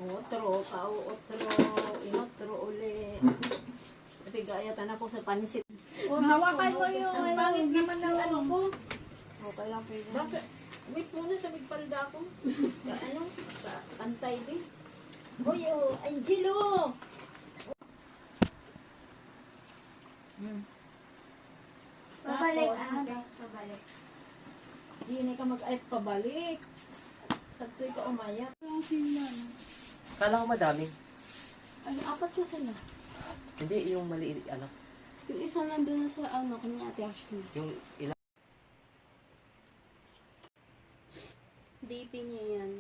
Otro, otro, inotro uli. Napigayatan ako sa pansit. Hawakan mo yung Ang pangit naman ng ano ko. Okay lang pwede. Bakit? Wait muna, tabigpalda ako. Ano? Antay din. Hoy, oh, Angelo! Pabalik. Tapos, Pabalik. Hindi ka mag-ayat pabalik. Sabtoy ka umayat. Ang sinan. Kala ko madami. Ay, apat ka sana. Hindi, yung maliit, ano. Yung isa nandun na sa ano, kanya Ate Ashley. Yung ilang. Baby niya yan.